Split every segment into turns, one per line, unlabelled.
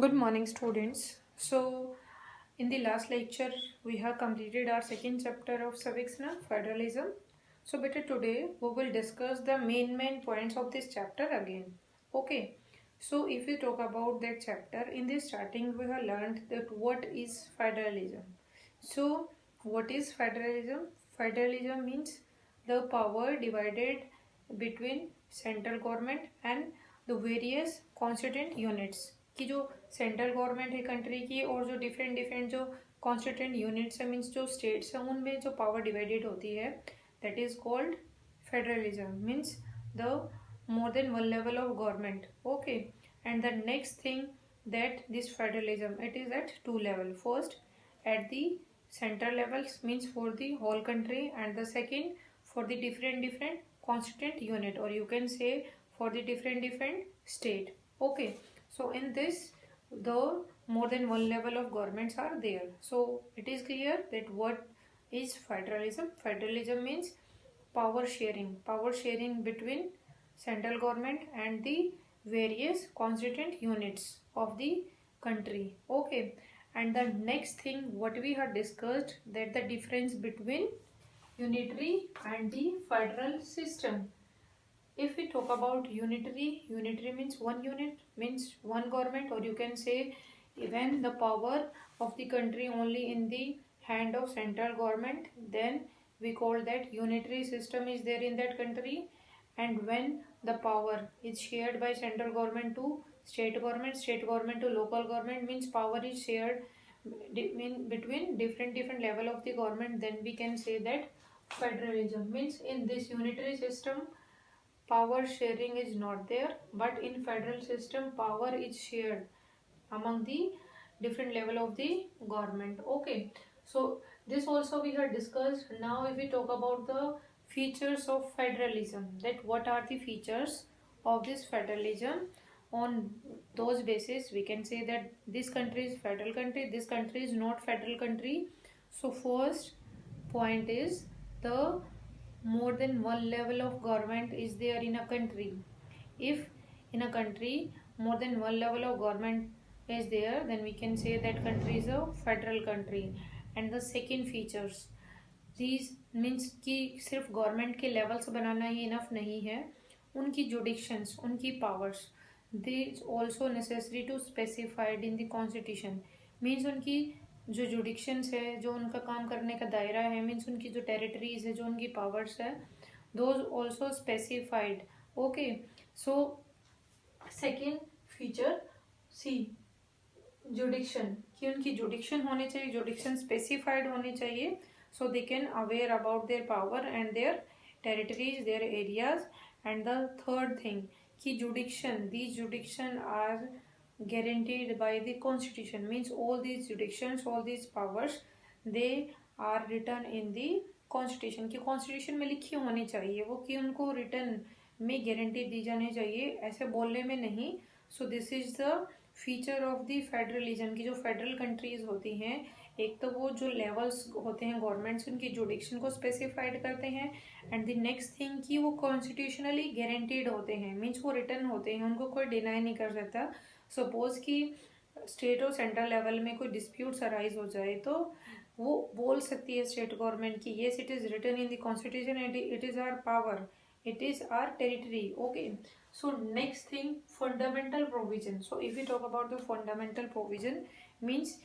Good morning, students. So, in the last lecture, we have completed our second chapter of Saviksna, Federalism. So, better today we will discuss the main points of this chapter again. Okay. So, if we talk about that chapter, in the starting we have learned that what is federalism. So, what is federalism? Federalism means the power divided between central government and the various constituent units. कि जो central government है country की और जो different different जो constituent units है means जो states हैं उनमें जो पावर डिवाइडेड होती है that is called federalism means the more than one level of government. Okay, and the next thing that this federalism it is at two level. First at the central levels means for the whole country, and the second for the different constituent unit, or you can say for the different state. Okay, so in this the more than one level of governments are there. So it is clear that what is federalism. Federalism means power sharing between central government and the various constituent units of the country. Okay, and the next thing what we have discussed, that the difference between unitary and the federal system. If we talk about unitary means one unit, means one government, or you can say even the power of the country only in the hand of central government, then we call that unitary system is there in that country. And when the power is shared by central government to state government to local government, means power is shared between different level of the government, then we can say that federalism. Means in this unitary system power sharing is not there, but in federal system power is shared among the different level of the government. Okay, so this also we have discussed. Now if we talk about the features of federalism, that what are the features of this federalism, on those basis we can say that this country is federal country, this country is not federal country. So first point is the more than one level of government is there in a country. If in a country more than one level of government is there, then we can say that country is a federal country. And the second features, these means कि सिर्फ government के levels बनाना ही enough नहीं है, उनकी jurisdictions, उनकी powers, they also necessary to specified in the constitution. Means उनकी जो जुडिक्शंस है, जो उनका काम करने का दायरा है, मीन्स उनकी जो टेरिटरीज है, जो उनकी पावर्स है, those also specified. Okay, so second feature see jurisdiction, कि उनकी जुडिक्शन होनी चाहिए, जुडिक्शन स्पेसिफाइड होनी चाहिए, so they can aware about their power and their territories, their areas. And the third thing, ki jurisdiction, these jurisdiction are guaranteed by the constitution. Means all these jurisdictions, all these powers, they are written in the constitution. कि constitution में लिखी होनी चाहिए वो, कि उनको written में guarantee दी जानी चाहिए, ऐसे बोलने में नहीं. So this is the feature of the federalism, की जो फेडरल कंट्रीज होती हैं, एक तो वो जो लेवल्स होते हैं गवर्नमेंट्स, उनकी जुडिक्शन को स्पेसिफाइड करते हैं. एंड द नेक्स्ट थिंग कि वो कॉन्स्टिट्यूशनली गारंटीड होते हैं, मीन्स वो रिटर्न होते हैं, उनको कोई डिनाई नहीं कर सकता. सपोज कि स्टेट और सेंट्रल लेवल में कोई डिस्प्यूट्स अराइज हो जाए तो वो बोल सकती है स्टेट गवर्नमेंट की yes it is written in the constitution and it is our power, it is our territory. Okay, so next thing, fundamental provision. So if we talk about the fundamental provision, means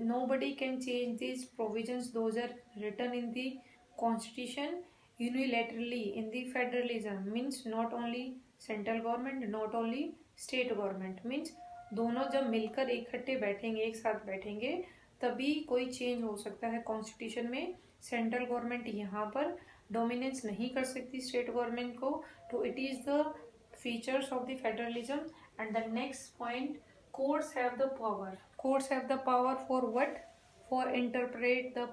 nobody can change these provisions, those are written in the constitution unilaterally. In the federalism means not only central government, not only state government, means दोनों जब मिलकर इकट्ठे बैठेंगे, एक साथ बैठेंगे, तभी कोई चेंज हो सकता है कॉन्स्टिट्यूशन में. सेंट्रल गवर्नमेंट यहाँ पर डोमिनेंस नहीं कर सकती स्टेट गवर्नमेंट को. तो it is the features of the federalism. And the next point, courts have the power. Courts have the power for what? For interpret the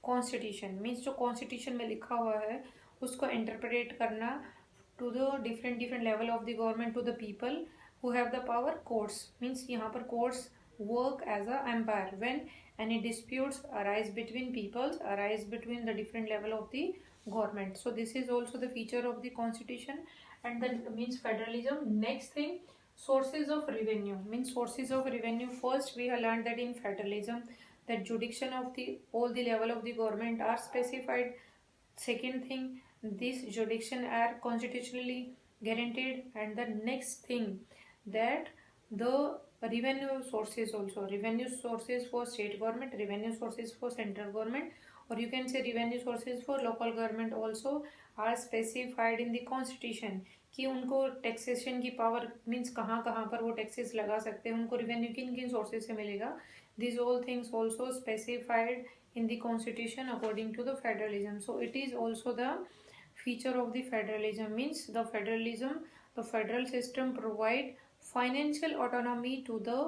constitution. Means जो constitution में लिखा हुआ है उसको इंटरप्रेट करना to the different level of the government, to the people who have the power. Courts means यहाँ पर courts work as a empire when any disputes arise between peoples, arise between the different level of the government. So this is also the feature of the constitution, and that means federalism. Next thing, Sources of revenue means sources of revenue. First, we have learned that in federalism, that jurisdiction of the all the level of the government are specified. Second thing, this jurisdiction are constitutionally guaranteed. And the next thing, that the revenue sources also, revenue sources for state government, revenue sources for central government, or you can say revenue sources for local government also are specified in the constitution. कि उनको taxation की power means कहाँ कहाँ पर वो taxes लगा सकते हैं, उनको रेवेन्यू किन किन सोर्सेज से मिलेगा. This all things also specified in the constitution according to the federalism. So it is also the feature of the federalism, means the federalism, the federal system provide financial autonomy to the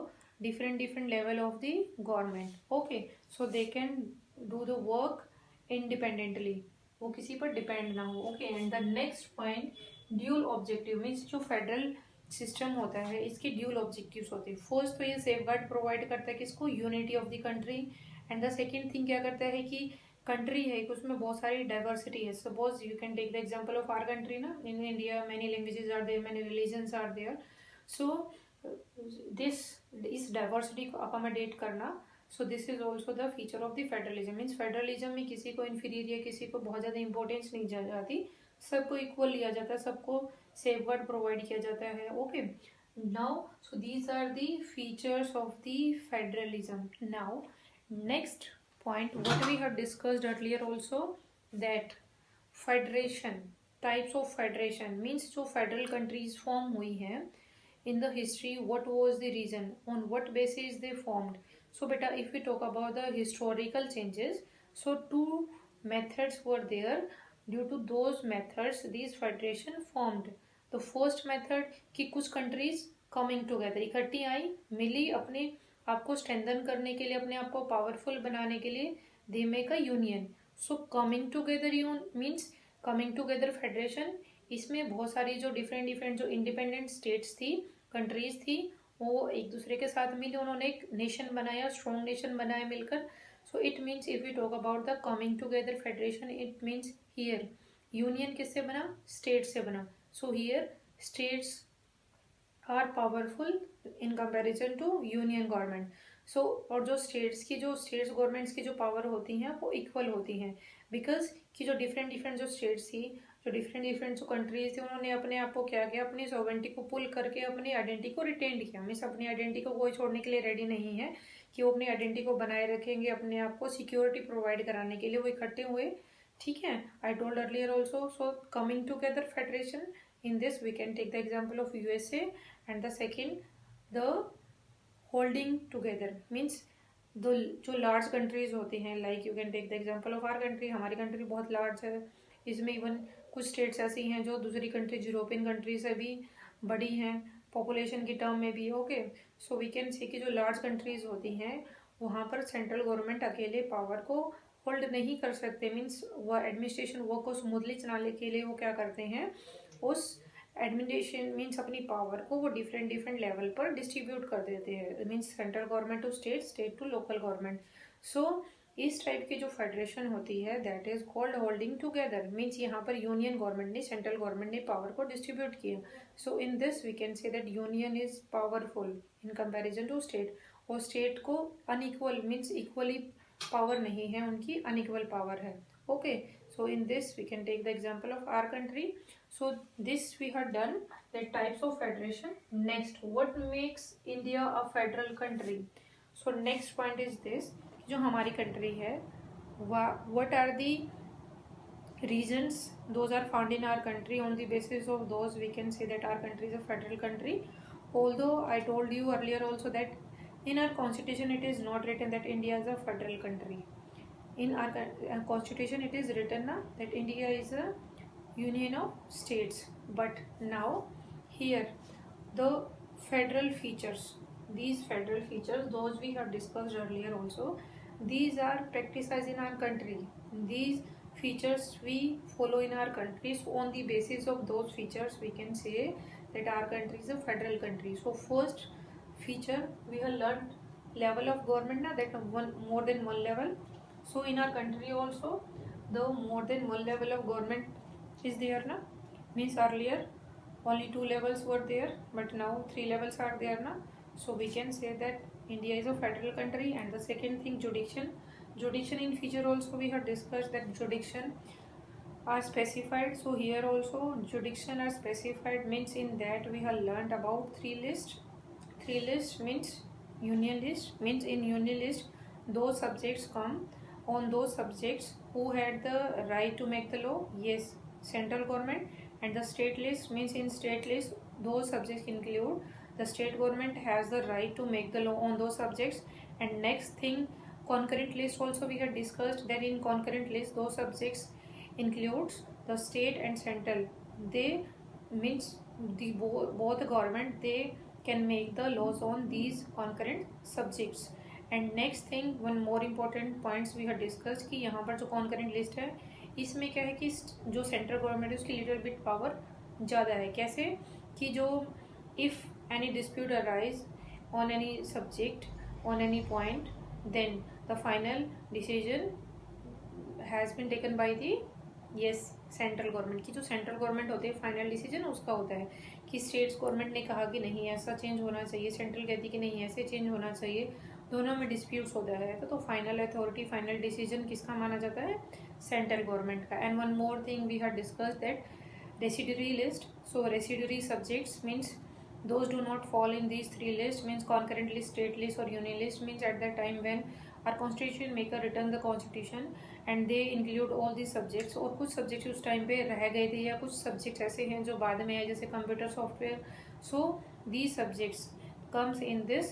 different level of the government. Okay, so they can do the work independently, वो किसी पर depend ना हो. Okay, and the next point, dual objective means जो federal system होता है इसके dual objectives होते हैं. फर्स्ट तो ये सेफगार्ड प्रोवाइड करता है किसको, unity of the country. And the second thing क्या करता है कि कंट्री है उसमें बहुत सारी डाइवर्सिटी है. Suppose you can take the example of our country ना, in India many languages are there, many religions are there. So this is diversity को अकोमोडेट करना. So this is also the feature of the federalism. Means federalism में किसी को inferior या किसी को बहुत ज़्यादा इंपॉर्टेंस नहीं दी जाती, सबको इक्वल लिया जाता है, सबको सेफगार्ड प्रोवाइड किया जाता है. Okay, now so these are the features of the federalism. Now next point, what we have discussed earlier also, that federation, types of federation means जो federal countries form हुई हैं in the history, what was the reason, on what basis they formed. So beta, if we talk about the historical changes, so two methods were there. Due to those methods these federation formed. The first method कि कुछ countries coming together, इकट्ठी आई, मिली, अपने आपको strengthen करने के लिए, अपने आप को पावरफुल बनाने के लिए, they make a union. So coming together means coming together federation. इसमें बहुत सारी जो डिफरेंट जो इंडिपेंडेंट स्टेट्स थी, कंट्रीज थी, वो एक दूसरे के साथ मिले, उन्होंने एक नेशन बनाया, स्ट्रॉन्ग नेशन बनाया मिलकर. So it means if we talk about the coming together federation, it means here union किससे बना, स्टेट से बना. So here states are powerful in comparison to union government. So और जो स्टेट्स गवर्नमेंट्स की जो पावर होती हैं वो इक्वल होती हैं, बिकॉज कि जो डिफरेंट जो स्टेट्स थी, जो डिफरेंट जो कंट्रीज थी, उन्होंने अपने आप को क्या किया, अपनी सॉवरेंटी को पुल करके अपनी आइडेंटिटी को रिटेन किया. मीन्स अपनी आइडेंटिटी को कोई छोड़ने के लिए रेडी नहीं है कि वो अपनी आइडेंटिटी को बनाए रखेंगे, अपने आप को सिक्योरिटी प्रोवाइड कराने के लिए वो इकट्ठे हुए. ठीक है, I told earlier also. So coming together federation, in this we can take the example of USA. and the second, the holding together means the जो लार्ज कंट्रीज होती हैं, like you can take the example of our country. हमारी country बहुत large है, इसमें even कुछ states ऐसी हैं जो दूसरी कंट्रीज, यूरोपियन कंट्री से भी बड़ी हैं पॉपुलेशन की टर्म में भी. Okay, so we can see कि जो लार्ज कंट्रीज होती हैं वहाँ पर सेंट्रल गवर्नमेंट अकेले पावर को होल्ड नहीं कर सकते. मीन्स वो एडमिनिस्ट्रेशन वर्क को स्मूथली चलाने के लिए वो क्या करते हैं, उस एडमिनिस्ट्रेशन मीन्स अपनी पावर को वो डिफरेंट लेवल पर डिस्ट्रीब्यूट कर देते हैं. Means central government to state, state to local government. So इस टाइप की जो फेडरेशन होती है that is called holding together. Means यहाँ पर यूनियन गवर्नमेंट ने, सेंट्रल गवर्नमेंट ने पावर को डिस्ट्रीब्यूट किया. So in this we can say that union is powerful in comparison to state. और स्टेट को अनइक्वल मीन्स इक्वली पावर नहीं है, उनकी अनइक्वल पावर है. Okay, so in this we can take the example of our country. So this we have done, the types of federation. Next, what makes India a federal country? So next point is this, जो हमारी country है, what are the reasons those are found in our country. On the basis of those we can say that our country is a federal country. Although I told you earlier also that in our constitution it is not written that India is a federal country. In our constitution it is written that India is a union of states. But now here the federal features, these federal features, those we have discussed earlier also, these are practiced in our country. These features we follow in our country. So on the basis of those features we can say that our country is a federal country. So first feature we have learned, level of government that one more than one level. So in our country also the more than one level of government is there means earlier only 2 levels were there, but now 3 levels are there now. So we can say that India is a federal country. And the second thing, jurisdiction in future also we have discussed that jurisdiction are specified. So here also jurisdiction are specified, means in that we have learned about three list means union list, means in union list those subjects come. On those subjects who had the right to make the law? Yes, central government. And the state list means in state list those subjects include the state government has the right to make the law on those subjects. And next thing, concurrent list also we had discussed that in concurrent list those subjects includes the state and central. They means the both government they can make the laws on these concurrent subjects. And next thing, one more important points we have discussed कि यहाँ पर जो concurrent list है इसमें क्या है कि जो सेंट्रल गवर्नमेंट है उसकी लिटिल बिट पावर ज़्यादा है. कैसे कि जो if any dispute arise on any subject on any point, then the final decision has been taken by the central government. की जो सेंट्रल गवर्नमेंट होती है फाइनल डिसीजन उसका होता है कि स्टेट्स गवर्नमेंट ने कहा कि नहीं ऐसा चेंज होना चाहिए, सेंट्रल कहती कि नहीं ऐसे चेंज होना चाहिए, दोनों में डिस्प्यूट्स होता है तो फाइनल अथॉरिटी फाइनल डिसीजन किसका माना जाता है? सेंट्रल गवर्नमेंट का. And one more thing we have discussed that residuary list. So residuary subjects means those do not fall in these three lists, means concurrent list, state list or union list, means at the time when our constitution maker written the constitution and they include all these subjects. और कुछ subjects उस time पे रह गए थे या कुछ subjects ऐसे हैं जो बाद में आए जैसे computer software. So these subjects comes in this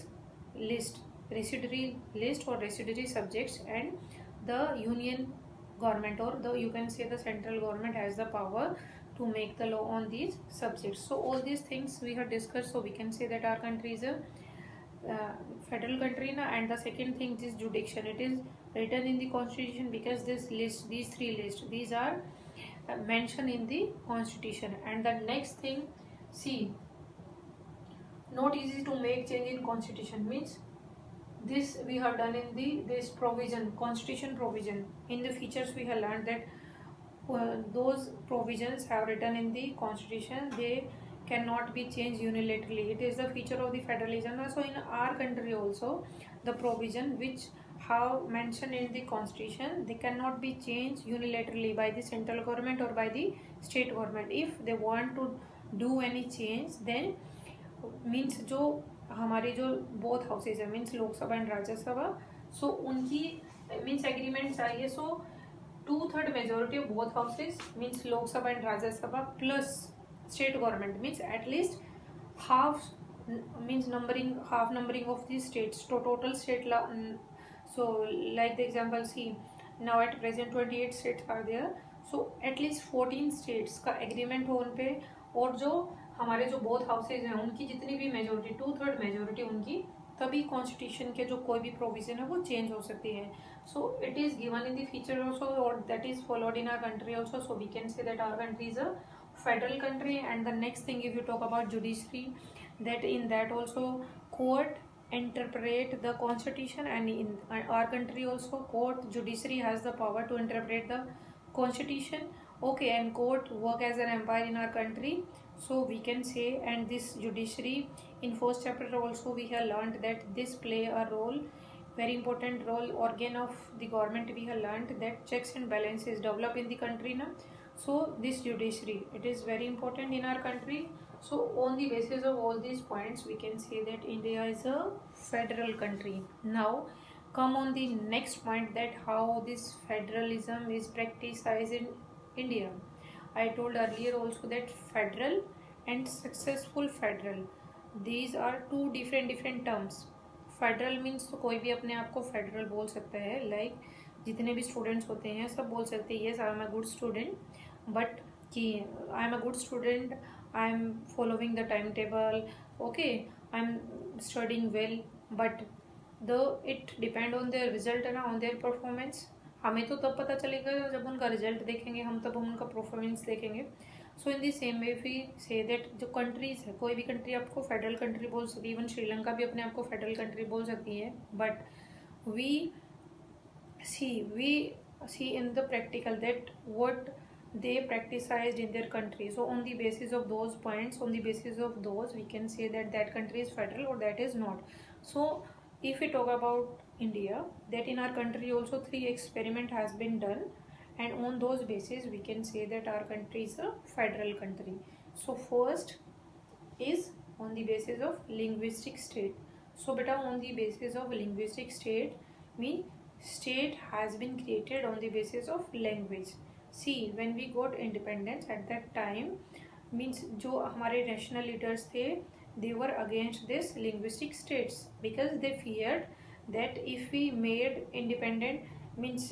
list, residuary list or residuary subjects. And the union government or the you can say the central government has the power to make the law on these subjects. So all these things we have discussed. So we can say that our country is a federal country na. And the second thing is jurisdiction. It is written in the constitution because this list, these three lists, these are mentioned in the constitution. And the next thing, see, not easy to make change in constitution means this we have done in the this provision, constitution provision. In the features we have learned that those provisions have written in the constitution, they cannot be changed unilaterally. It is the feature of the federalism. So in our country also the provision which have mentioned in the constitution, they cannot be changed unilaterally by the central government or by the state government. If they want to do any change, then means जो हमारे जो both houses है means Lok Sabha and Rajya Sabha, सो उनकी means agreement चाहिए. सो 2/3 majority of both houses means Lok Sabha and Rajya Sabha plus state government means at least half, means half numbering of these states to total state law. So like the example, see now at present 28 states are there. So at least 14 states का agreement हो उन पे. और जो हमारे जो both houses हैं उनकी जितनी भी majority 2/3 majority उनकी, तभी कॉन्स्टिट्यूशन के जो कोई भी प्रोविजन है वो चेंज हो सकती है. So it is given in the feature also और that is followed in our country also. So we can say that our country is a federal country. And the next thing if you talk about judiciary, that in that also court interpret the constitution. And in our country also court judiciary has the power to interpret the constitution. Okay, and court work as an empire in our country. So we can say, and this judiciary in first chapter also we have learned that this play a role, very important role, organ of the government. We have learned that checks and balances develop in the country now. So this judiciary, it is very important in our country. So on the basis of all these points we can say that India is a federal country. Now come on the next point, that how this federalism is practiced in India. I told earlier also that federal and successful federal, these are two different terms. Federal means तो कोई भी अपने आप को federal बोल सकता है. Like जितने भी स्टूडेंट्स होते हैं सब बोल सकते हैं yes I am a good student, but कि I am a good student, I am following the time table, okay I am studying well, but the it depend on their result है ना, on their performance. हमें तो तब पता चलेगा जब उनका रिजल्ट देखेंगे हम, तब हम उनका परफॉर्मेंस देखेंगे. So in the same way we say that जो कंट्रीज है, कोई भी कंट्री आपको फेडरल कंट्री बोल सकती है. इवन श्रीलंका भी अपने आप को फेडरल कंट्री बोल सकती है. But we see in the practical that what they practiced in their country. So on the basis of those points, on the basis of those, we can say that that country is federal or that is not. So if we talk about India, that in our country also 3 experiment has been done, and on those basis we can say that our country is a federal country. So first is on the basis of linguistic state. So beta, on the basis of linguistic state mean state has been created on the basis of language. See, when we got independence at that time, means जो हमारे national leaders थे, they were against this linguistic states because they feared that if we made independent means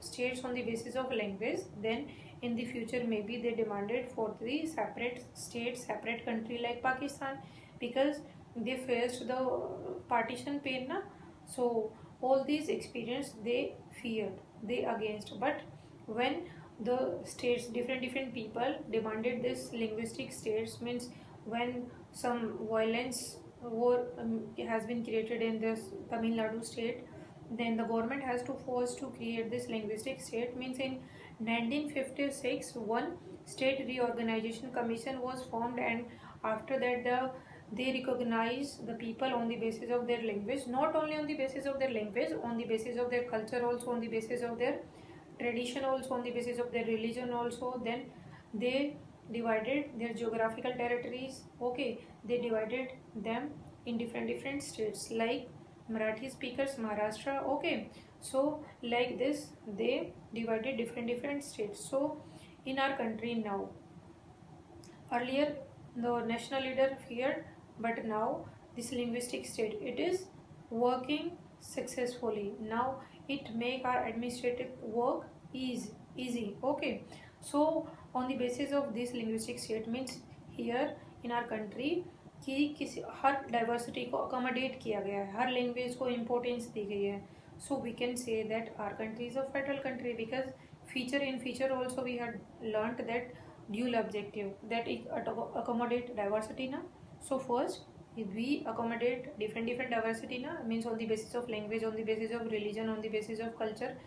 states on the basis of language, then in the future maybe they demanded for the separate state, separate country like Pakistan, because they faced the partition pain na. So all these experience they feared, they against. But when the states, different people demanded this linguistic states, means when some violence war has been created in this Tamil Nadu state, then the government has to force to create this linguistic state. Means in 1956 one state reorganization commission was formed, and after that they recognize the people on the basis of their language, not only on the basis of their language, on the basis of their culture also, on the basis of their tradition also, on the basis of their religion also. Then they divided their geographical territories. Okay, they divided them in different states, like Marathi speakers Maharashtra. Okay, so like this they divided different states. So in our country now, earlier the national leader feared, but now this linguistic state, it is working successfully. Now it make our administrative work easy. Okay, so on the basis of this linguistic state, means here in our country कि किसी हर diversity को accommodate किया गया है, हर language को importance दी गई है. So we can say that our country is a federal country because feature in feature also we had learnt that dual objective, that it accommodate diversity na. So first if we accommodate different diversity na, means on the basis of language, on the basis of religion, on the basis of culture,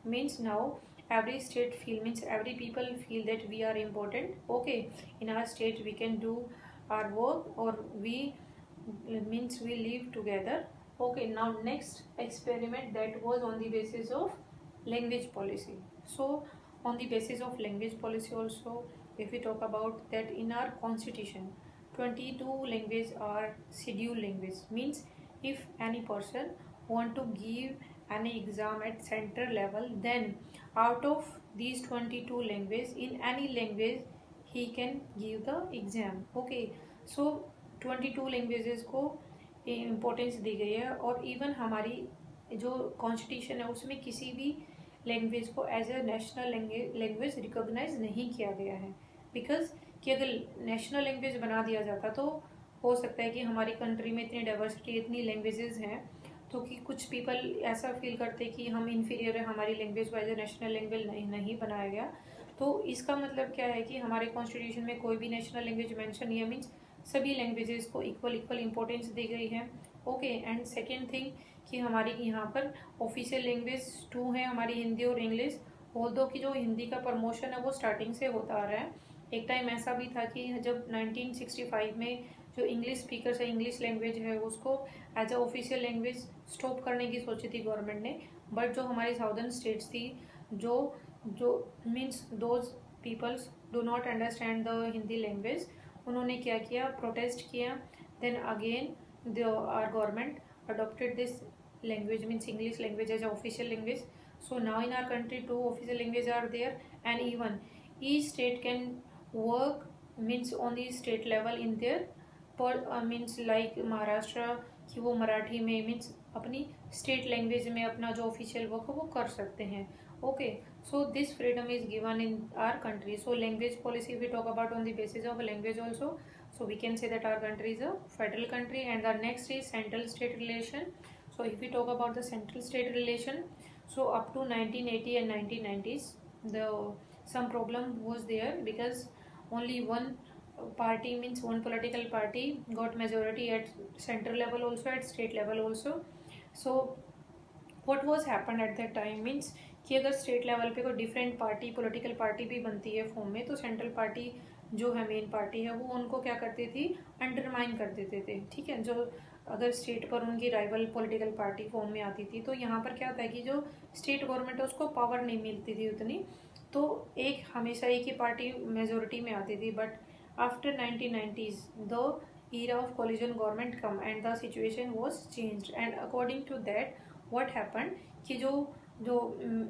means now every state feel, means every people feel that we are important. Okay, in our state we can do our work, or we means we live together. Okay, now next experiment that was on the basis of language policy. So on the basis of language policy also, if we talk about that in our constitution 22 languages are scheduled language. Means if any person want to give any exam at center level, then out of these 22 languages, in any language he can give the exam. Okay, so 22 languages को importance दी गई है, और even हमारी जो constitution है उसमें किसी भी लैंग्वेज को as a national language recognise नहीं किया गया है. बिकॉज कि अगर नेशनल लैंग्वेज बना दिया जाता तो हो सकता है कि हमारी कंट्री में इतनी डाइवर्सिटी, इतनी लैंग्वेजेस हैं, तो कि कुछ पीपल ऐसा फील करते कि हम इन्फीरियर है, हमारी लैंग्वेज को एज ए नेशनल लैंग्वेज नहीं बनाया गया. तो इसका मतलब क्या है कि हमारे कॉन्स्टिट्यूशन में कोई भी नेशनल लैंग्वेज मेंशन नहीं है. मीन्स सभी लैंग्वेजेस को इक्वल इंपॉर्टेंस दी गई है. ओके, एंड सेकेंड थिंग कि हमारी यहाँ पर ऑफिशियल लैंग्वेज 2 है हमारी, हिंदी और इंग्लिश. ऑल्दो कि जो हिंदी का प्रमोशन है वो स्टार्टिंग से होता आ रहा है. एक टाइम ऐसा भी था कि जब 1965 में जो इंग्लिश स्पीकर्स है, इंग्लिश लैंग्वेज है, उसको as a official language stop करने की सोची थी गवर्नमेंट ने. बट जो हमारी साउदर्न स्टेट्स थी, जो जो means those peoples do not understand the Hindi language, उन्होंने क्या किया, प्रोटेस्ट किया. Then again the our government adopted this language, means English language as an official language. So now in our country 2 official languages are there, and even each state can work means on the state level in their per means like Maharashtra कि वो मराठी में means अपनी state language में अपना जो official work है वो कर सकते हैं. Okay, so this freedom is given in our country. So language policy we talk about on the basis of language also. So we can say that our country is a federal country. And the next is central state relation. So if we talk about the central state relation, so up to 1980 and 1990s the some problem was there, because only one party, means one political party got majority at central level also, at state level also. So what was happened at that time means कि अगर state level पे कोई different party political party भी बनती है form में, तो central party जो है मेन पार्टी है वो उनको क्या करती थी, अंडरमाइन कर देते थे। ठीक है, जो अगर स्टेट पर उनकी राइवल पॉलिटिकल पार्टी फॉर्म में आती थी, तो यहाँ पर क्या होता है कि जो स्टेट गवर्नमेंट है उसको पावर नहीं मिलती थी उतनी, तो एक हमेशा एक ही पार्टी मेजोरिटी में आती थी। But after 1990s the era of coalition government come and the situation was changed, and according to that what happened कि जो जो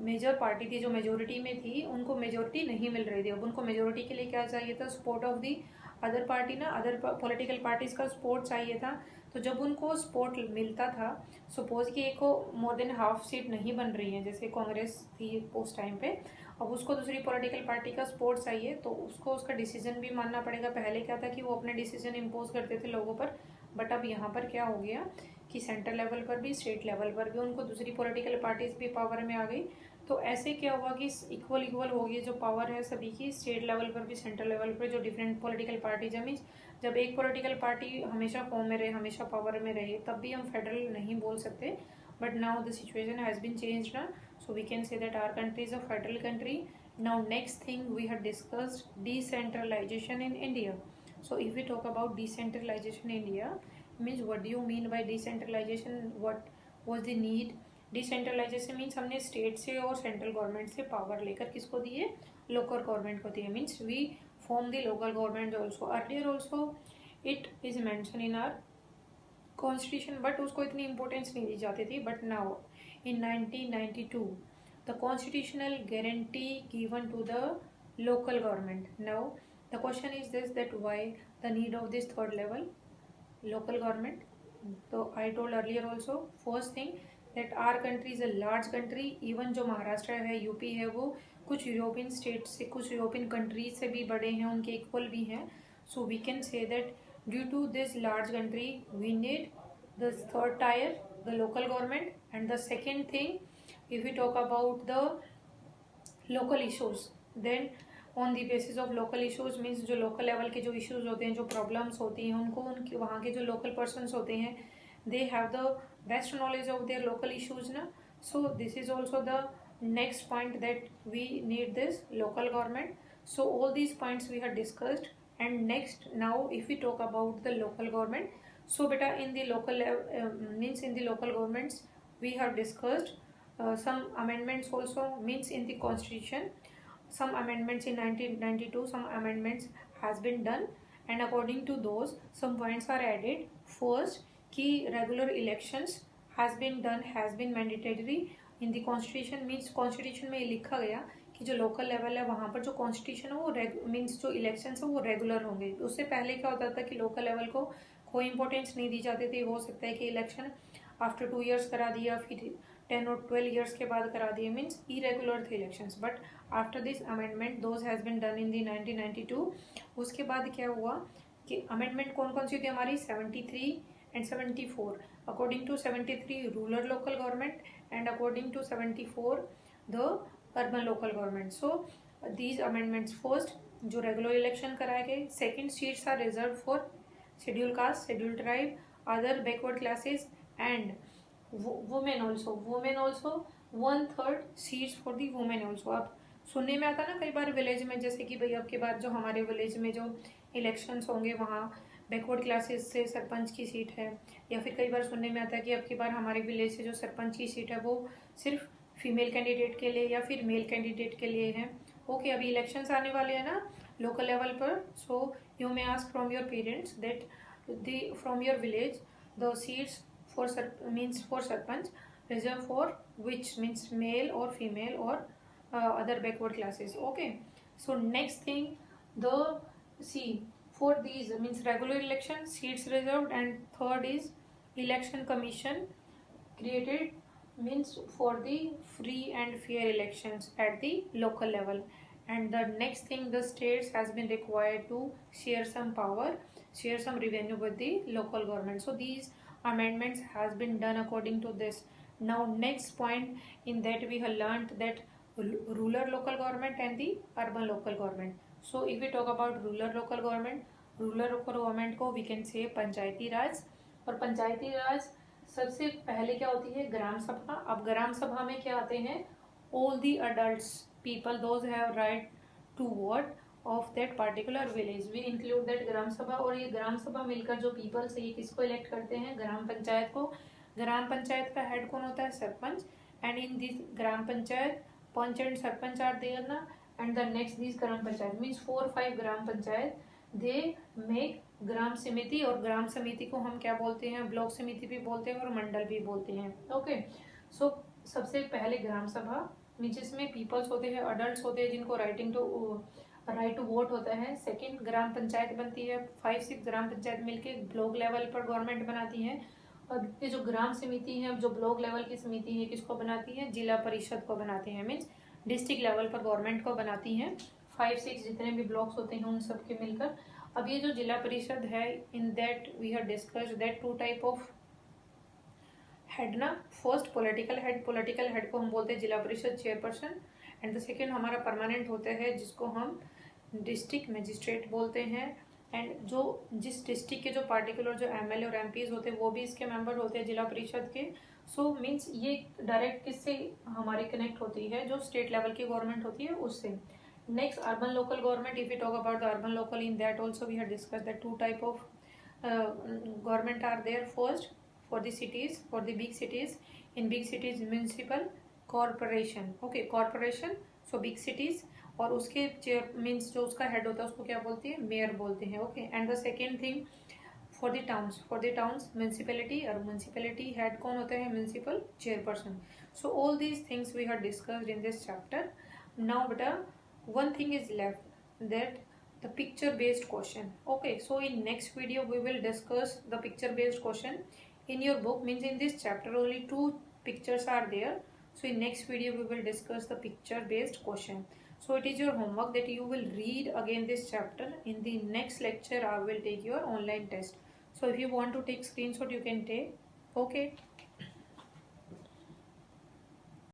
मेजर पार्टी थी जो मेजोरिटी में थी उनको मेजोरिटी नहीं मिल रही थी। अब उनको मेजोरिटी के लिए क्या चाहिए था, support of the other party ना, अदर पॉलिटिकल पार्टीज का सपोर्ट चाहिए था। तो जब उनको सपोर्ट मिलता था, सपोज कि एक को मोर देन हाफ सीट नहीं बन रही है, जैसे कांग्रेस थी उस टाइम पे, अब उसको दूसरी पॉलिटिकल पार्टी का सपोर्ट चाहिए तो उसको उसका डिसीजन भी मानना पड़ेगा। पहले क्या था कि वो अपने डिसीजन इम्पोज करते थे लोगों पर, बट अब यहाँ पर क्या हो गया कि सेंट्रल लेवल पर भी स्टेट लेवल पर भी उनको दूसरी पॉलिटिकल पार्टीज भी पावर में आ गई। तो ऐसे क्या हुआ कि इक्वल इक्वल हो गई जो पावर है सभी की, स्टेट लेवल पर भी सेंट्रल लेवल पर जो डिफरेंट पॉलिटिकल पार्टीज है। मीन्स जब एक पॉलिटिकल पार्टी हमेशा फॉर्म में रहे, हमेशा पावर में रहे, तब भी हम फेडरल नहीं बोल सकते। But now the situation has been changed ना, so we can say that our country is a federal country. Now next thing we have discussed decentralization in India. So if we talk about decentralization in India, means what do you mean by decentralization, what was the need? Decentralisation means हमने state से और central government से power लेकर किसको दिए, local government को दिए। Means we form the local government also, earlier also it is mention in our constitution, but उसको इतनी इंपॉर्टेंस नहीं दी जाती थी। But now in 1992 the constitutional guarantee given to the local government. Now the question is this, that why the need of this third level local government? So I told earlier also, first thing that our country is a large country, even जो महाराष्ट्र है, UP है, वो कुछ European state से, कुछ European countries से भी बड़े हैं, उनके इक्वल भी हैं। So we can say that due to this large country we need the third tier, the local government. And the second thing, if we talk about the local issues, then on the basis of local issues means जो local level के जो issues होते हैं, जो problems होती हैं, उनको उनके वहाँ के जो local persons होते हैं, they have the best knowledge of their local issues ना. So this is also the next point that we need this local government. So all these points we have discussed. And next, now if we talk about the local government, so beta in the local means in the local governments we have discussed some amendments also, means in the constitution some amendments in 1992, some amendments has been done, and according to those some points are added. First, key regular elections has been done, has been mandatory in the constitution, means constitution में लिखा गया कि जो local level है वहाँ पर जो constitution है वो मीन्स जो इलेक्शन है वो रेगुलर होंगे। उससे पहले क्या होता था कि लोकल लेवल को कोई इंपॉर्टेंस नहीं दी जाती थी। हो सकता है कि इलेक्शन आफ्टर 2 years करा दिया, फिर 10 और 12 years के बाद करा दिए, मीन्स इरेगुलर थे elections. But after this amendment those has been done in the 1992। उसके बाद क्या हुआ कि अमेंडमेंट कौन कौन सी थी हमारी, 73 and 74। According to 73 rural local government and according to 74 the urban local government. So these amendments, first जो रेगुलर इलेक्शन कराए गए, second seats are reserve for schedule caste, schedule tribe, other backward classes and women also, 1/3 seats for the women also. अब सुनने में आता ना कई बार village में, जैसे कि भाई अब के बाद जो हमारे विलेज में जो इलेक्शंस होंगे वहाँ बैकवर्ड क्लासेस से सरपंच की सीट है, या फिर कई बार सुनने में आता है कि अब की बार हमारे विलेज से जो सरपंच की सीट है वो सिर्फ फीमेल कैंडिडेट के लिए या फिर मेल कैंडिडेट के लिए है। ओके, अभी इलेक्शंस आने वाले हैं ना लोकल लेवल पर, so you may ask from your parents that from your village the seats for means for sarpanch reserved for which, means male or female or other backward classes. Okay, so next thing, the see for these means regular election seats reserved, and third is election commission created, means for the free and fair elections at the local level. And the next thing, the states has been required to share some power, share some revenue with the local government. So these amendments has been done according to this. Now next point, in that we have learnt that rural local government and the urban local government. So if we talk about rural local government को we can say पंचायती राज। और पंचायती राज सबसे पहले क्या होती है, ग्राम सभा। अब ग्राम सभा में क्या आते हैं, all the adults people those have right to vote of that particular village. We include that ग्राम सभा, और ये ग्राम सभा मिलकर जो पीपल से ये किसको इलेक्ट करते हैं, ग्राम पंचायत को. ग्राम पंचायत का हेड कौन होता है, sarpanch. And in this gram panchayat panch and sarpanch are there ना. And the next this gram panchayat means 4-5 gram panchayat they make gram samiti. और ग्राम समिति को हम क्या बोलते हैं, ब्लॉक समिति भी बोलते हैं और मंडल भी बोलते हैं. ओके सो सबसे पहले ग्राम सभा जिसमें पीपल्स होते हैं, अडल्ट होते हैं जिनको राइट टू वोट होता है. सेकंड ग्राम पंचायत बनती है, 5-6 ग्राम पंचायत मिलके ब्लॉक लेवल पर गवर्नमेंट बनाती है. और ये जो ग्राम समिति है, जो ब्लॉक लेवल की समिति है, किसको बनाती है, जिला परिषद को बनाती है. मीन्स डिस्ट्रिक्ट लेवल पर गवर्नमेंट को बनाती है. 5-6 जितने भी ब्लॉक्स होते हैं उन सब के मिलकर. अब ये जो जिला परिषद है, in that we have discussed that 2 type of head ना. फर्स्ट पॉलिटिकल हेड को हम बोलते हैं zila parishad chairperson. And the second हमारा परमानेंट होता है जिसको हम डिस्ट्रिक्ट मजिस्ट्रेट बोलते हैं. एंड जो जिस डिस्ट्रिक्ट के जो पार्टिकुलर जो एमएलए और एमपीज होते हैं वो भी इसके मेंबर होते हैं जिला परिषद के. सो मीन्स ये डायरेक्ट किससे हमारी कनेक्ट होती है, जो स्टेट लेवल की गवर्नमेंट होती है उससे. Next urban local government. If you talk about the urban local, in that also we have discussed that 2 type of government are there. First for the cities, for the big cities, in big cities municipal corporation. Okay, corporation, so big cities. और उसके chair means जो उसका head होता है उसको क्या बोलते हैं, मेयर बोलते हैं. Okay and the second thing for the towns municipality. और म्यूनसिपैलिटी हेड कौन होता है, municipal chairperson. So all these things we have discussed in this chapter. Now बेटा one thing is left, that the picture based question. Okay, so in next video we will discuss the picture based question. In your book, means in this chapter only 2 pictures are there. So in next video we will discuss the picture based question. So it is your homework that you will read again this chapter. In the next lecture I will take your online test. So if you want to take screenshot you can take. Okay.